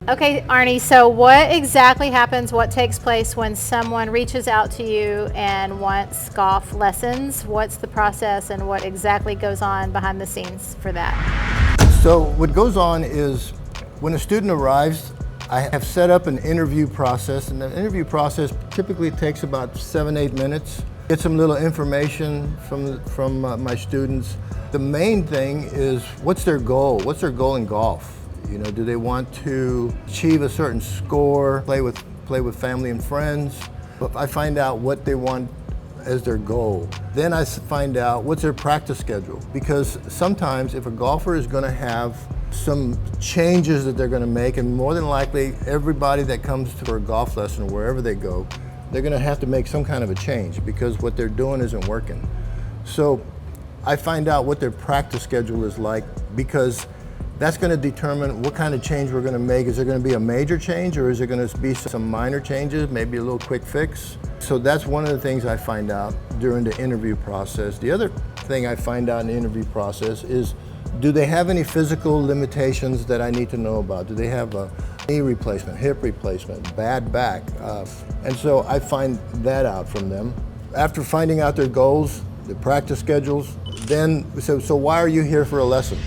Okay, Arnie, so what exactly happens, what takes place when someone reaches out to you and wants golf lessons? What's the process and what exactly goes on behind the scenes for that? So what goes on is when a student arrives, I have set up an interview process, and the interview process typically takes about 7-8 minutes. Get some little information from my students. The main thing is what's their goal? What's their goal in golf? You know, do they want to achieve a certain score, play with family and friends? But I find out what they want as their goal. Then I find out what's their practice schedule, because sometimes if a golfer is going to have some changes that they're going to make, and more than likely everybody that comes to a golf lesson or wherever they go, they're going to have to make some kind of a change because what they're doing isn't working. So I find out what their practice schedule is like, because that's going to determine what kind of change we're going to make. Is there going to be a major change, or is there going to be some minor changes, maybe a little quick fix? So that's one of the things I find out during the interview process. The other thing I find out in the interview process is, do they have any physical limitations that I need to know about? Do they have a knee replacement, hip replacement, bad back? And so I find that out from them. After finding out their goals, their practice schedules, then so why are you here for a lesson?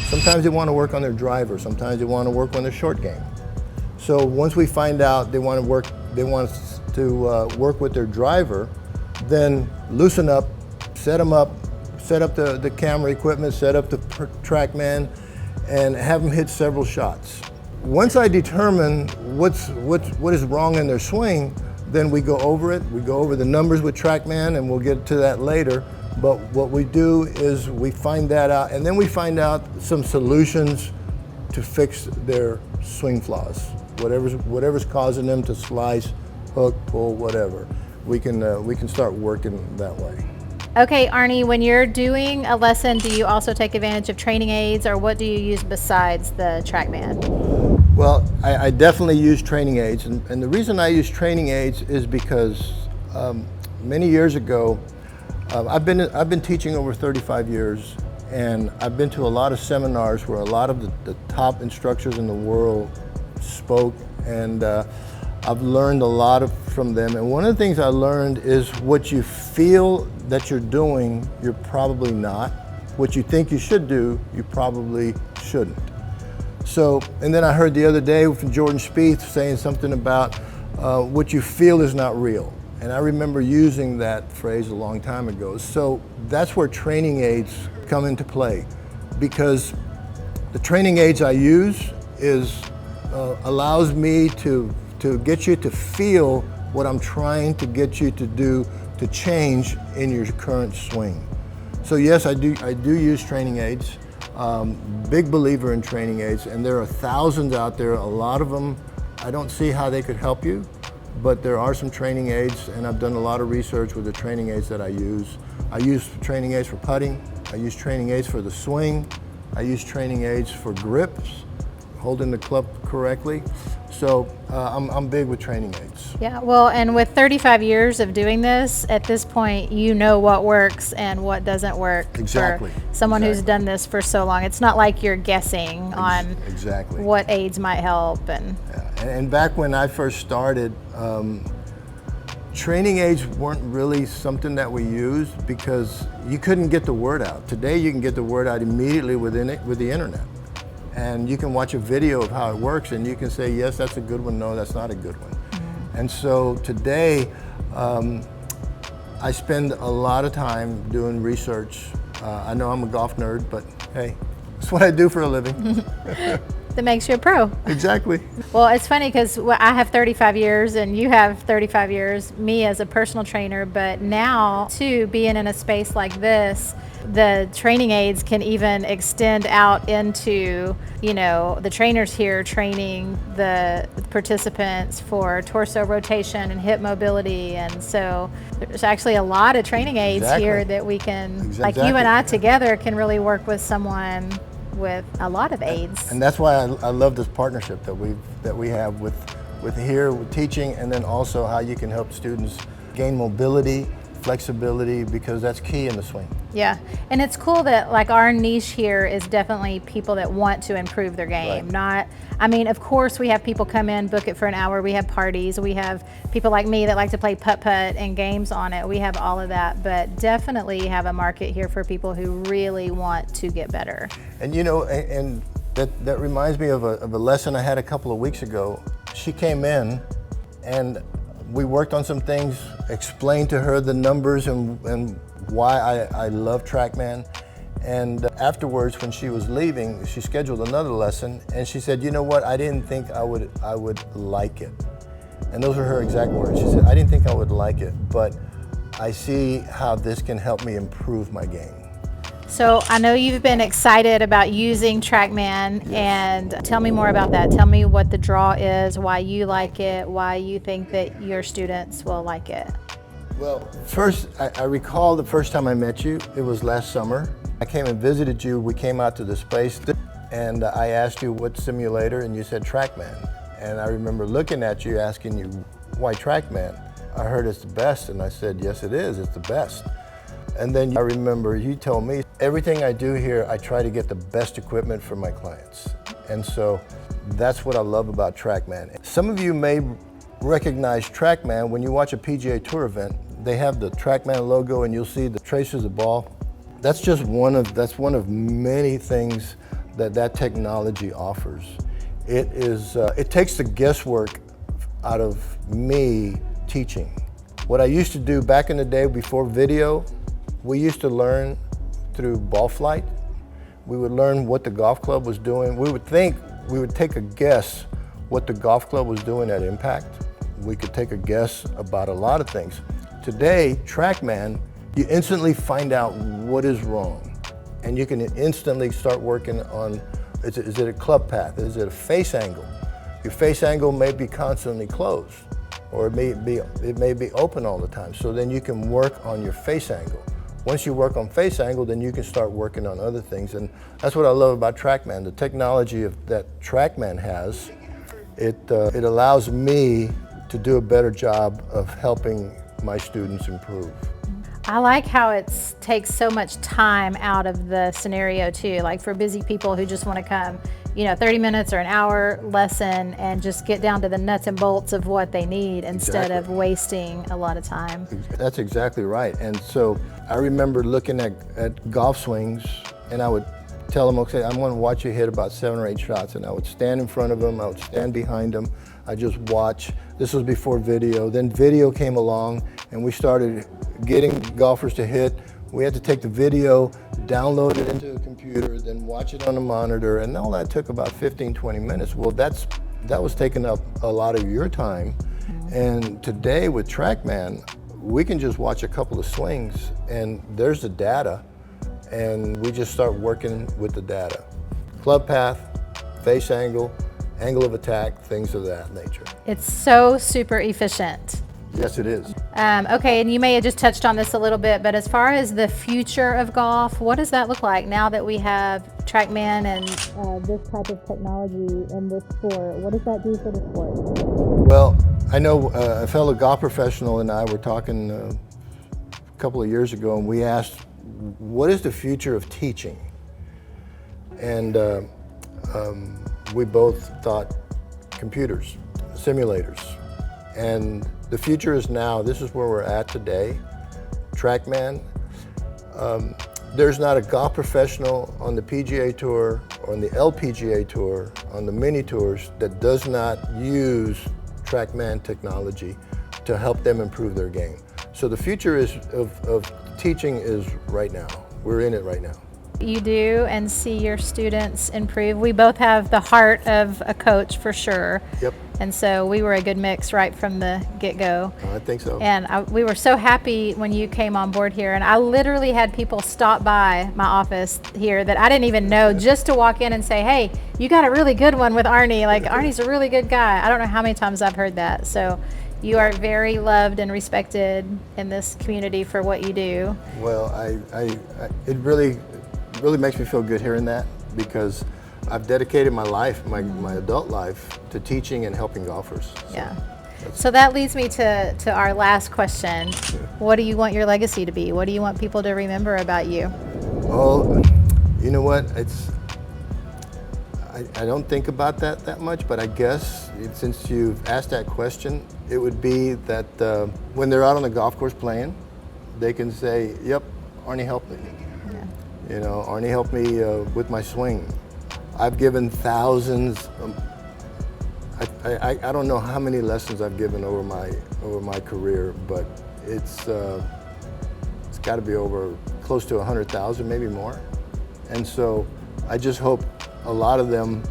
Sometimes they want to work on their driver, sometimes they want to work on their short game. So once we find out they want to work with their driver, then loosen up, set up the camera equipment, set up the TrackMan, and have them hit several shots. Once I determine what is wrong in their swing, then we go over it. We go over the numbers with TrackMan, and we'll get to that later. But what we do is we find that out, and then we find out some solutions to fix their swing flaws. Whatever's causing them to slice, hook, pull, whatever. We can start working that way. Okay, Arnie, when you're doing a lesson, do you also take advantage of training aids, or what do you use besides the TrackMan? Well, I definitely use training aids, and the reason I use training aids is because many years ago, I've been teaching over 35 years, and I've been to a lot of seminars where a lot of the top instructors in the world spoke, and I've learned a lot from them. And one of the things I learned is what you feel that you're doing, you're probably not. What you think you should do, you probably shouldn't. So, and then I heard the other day from Jordan Spieth saying something about what you feel is not real. And I remember using that phrase a long time ago. So that's where training aids come into play, because the training aids I use allows me to get you to feel what I'm trying to get you to do to change in your current swing. So yes, I do use training aids. Big believer in training aids, and there are thousands out there. A lot of them, I don't see how they could help you, but there are some training aids, and I've done a lot of research with the training aids that I use. I use training aids for putting, I use training aids for the swing, I use training aids for grips, holding the club correctly. So I'm big with training aids. Yeah, well, and with 35 years of doing this, at this point, you know what works and what doesn't work. Exactly. For someone who's done this for so long. It's not like you're guessing on what aids might help. And back when I first started, training aids weren't really something that we used because you couldn't get the word out. Today you can get the word out immediately with the internet. And you can watch a video of how it works, and you can say, yes, that's a good one, no, that's not a good one. Mm-hmm. And so today, I spend a lot of time doing research. I know I'm a golf nerd, but hey, it's what I do for a living. That makes you a pro. Exactly. Well, it's funny because I have 35 years and you have 35 years, me as a personal trainer, but now too, being in a space like this, the training aids can even extend out into, you know, the trainers here training the participants for torso rotation and hip mobility. And so there's actually a lot of training aids here that we can, like you and I together, can really work with someone with a lot of aids. And that's why I love this partnership that we have with here with teaching, and then also how you can help students gain mobility, flexibility, because that's key in the swing. Yeah, and it's cool that like our niche here is definitely people that want to improve their game. Right. Not, I mean, of course we have people come in, book it for an hour. We have parties. We have people like me that like to play putt-putt and games on it. We have all of that, but definitely have a market here for people who really want to get better. And you know, and that reminds me of a lesson I had a couple of weeks ago. She came in and we worked on some things, explained to her the numbers and why I love TrackMan. And afterwards, when she was leaving, she scheduled another lesson, and she said, "You know what? I didn't think I would like it." And those are her exact words. She said, "I didn't think I would like it, but I see how this can help me improve my game." So I know you've been excited about using TrackMan, and tell me more about that. Tell me what the draw is, why you like it, why you think that your students will like it. Well, first, I recall the first time I met you, it was last summer. I came and visited you, we came out to this place, and I asked you what simulator, and you said TrackMan. And I remember looking at you, asking you, why TrackMan? I heard it's the best, and I said, yes it is, it's the best. And then I remember you told me, everything I do here, I try to get the best equipment for my clients. And so that's what I love about TrackMan. Some of you may recognize TrackMan when you watch a PGA Tour event. They have the TrackMan logo and you'll see the traces of ball. That's just one of many things that technology offers. It takes the guesswork out of me teaching. What I used to do back in the day before video, we used to learn through ball flight. We would learn what the golf club was doing. We would take a guess what the golf club was doing at impact. We could take a guess about a lot of things. Today, TrackMan, you instantly find out what is wrong. And you can instantly start working on, is it a club path? Is it a face angle? Your face angle may be constantly closed, or it may be open all the time. So then you can work on your face angle. Once you work on face angle, then you can start working on other things. And that's what I love about TrackMan. The technology that TrackMan has, it allows me to do a better job of helping my students improve. I like how it takes so much time out of the scenario too, like for busy people who just want to come, 30 minutes or an hour lesson and just get down to the nuts and bolts of what they need instead of wasting a lot of time. That's exactly right. And so I remember looking at golf swings, and I would tell them, okay, I'm going to watch you hit about 7 or 8 shots, and I would stand in front of them, I would stand behind them, I just watch. This was before video. Then video came along, and we started getting golfers to hit. We had to take the video, download it into a computer, then watch it on a monitor, and all that took about 15, 20 minutes. Well, that was taking up a lot of your time. And today with TrackMan, we can just watch a couple of swings, and there's the data, and we just start working with the data. Club path, face angle, angle of attack, things of that nature. It's so super efficient. Yes, it is. Okay, and you may have just touched on this a little bit, but as far as the future of golf, what does that look like now that we have TrackMan and this type of technology in this sport? What does that do for the sport? Well, I know a fellow golf professional and I were talking a couple of years ago, and we asked, what is the future of teaching? And we both thought computers, simulators. And the future is now. This is where we're at today. TrackMan. There's not a golf professional on the PGA Tour or on the LPGA Tour, on the mini tours, that does not use TrackMan technology to help them improve their game. So the future of teaching is right now. We're in it right now. You do, and see your students improve. We both have the heart of a coach for sure. Yep. And so we were a good mix right from the get-go. I think so. And we were so happy when you came on board here. And I literally had people stop by my office here that I didn't even know, just to walk in and say, hey, you got a really good one with Arnie. Like, Arnie's a really good guy. I don't know how many times I've heard that. So you are very loved and respected in this community for what you do. Well, it really makes me feel good hearing that, because I've dedicated my life, my adult life, to teaching and helping golfers. So. Yeah. So that leads me to our last question. What do you want your legacy to be? What do you want people to remember about you? Oh, you know what? I don't think about that much, but I guess since you've asked that question, it would be that when they're out on the golf course playing, they can say, yep, Arnie helped me. Yeah. You know, Arnie helped me with my swing. I've given thousands. I don't know how many lessons I've given over my career, but it's got to be over close to 100,000, maybe more. And so I just hope a lot of them,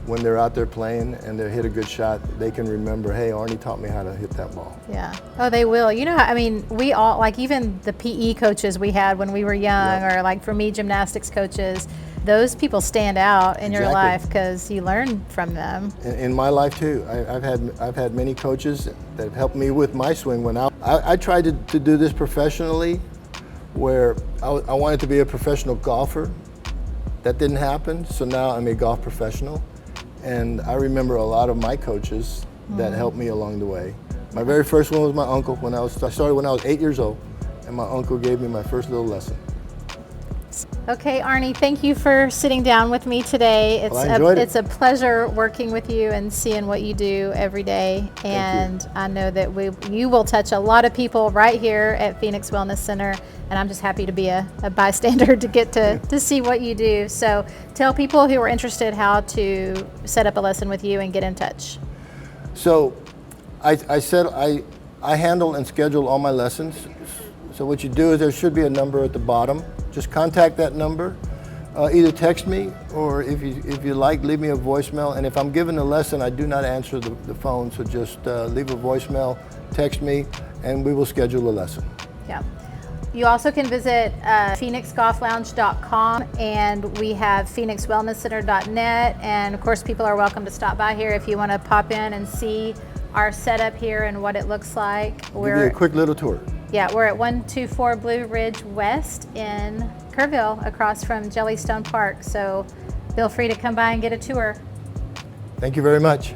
when they're out there playing and they hit a good shot, they can remember, hey, Arnie taught me how to hit that ball. Yeah. Oh, they will. You know, I mean, we all, like even the PE coaches we had when we were young, or like for me, gymnastics coaches, those people stand out in your life because you learn from them. In my life too, I've had many coaches that have helped me with my swing. When I tried to do this professionally, where I wanted to be a professional golfer. That didn't happen, so now I'm a golf professional. And I remember a lot of my coaches that helped me along the way. My very first one was my uncle. I started when I was 8 years old, and my uncle gave me my first little lesson. Okay, Arnie, thank you for sitting down with me today. It's a pleasure working with you and seeing what you do every day. And I know that you will touch a lot of people right here at Phoenix Wellness Center. And I'm just happy to be a bystander to get to see what you do. So tell people who are interested how to set up a lesson with you and get in touch. So I said I handle and schedule all my lessons. So what you do is there should be a number at the bottom. Just contact that number. Either text me, or if you like, leave me a voicemail. And if I'm giving a lesson, I do not answer the phone. So just leave a voicemail, text me, and we will schedule a lesson. Yeah. You also can visit phoenixgolflounge.com, and we have phoenixwellnesscenter.net. And of course, people are welcome to stop by here if you want to pop in and see our setup here and what it looks like. Give you a quick little tour. Yeah, we're at 124 Blue Ridge West in Kerrville, across from Jellystone Park. So feel free to come by and get a tour. Thank you very much.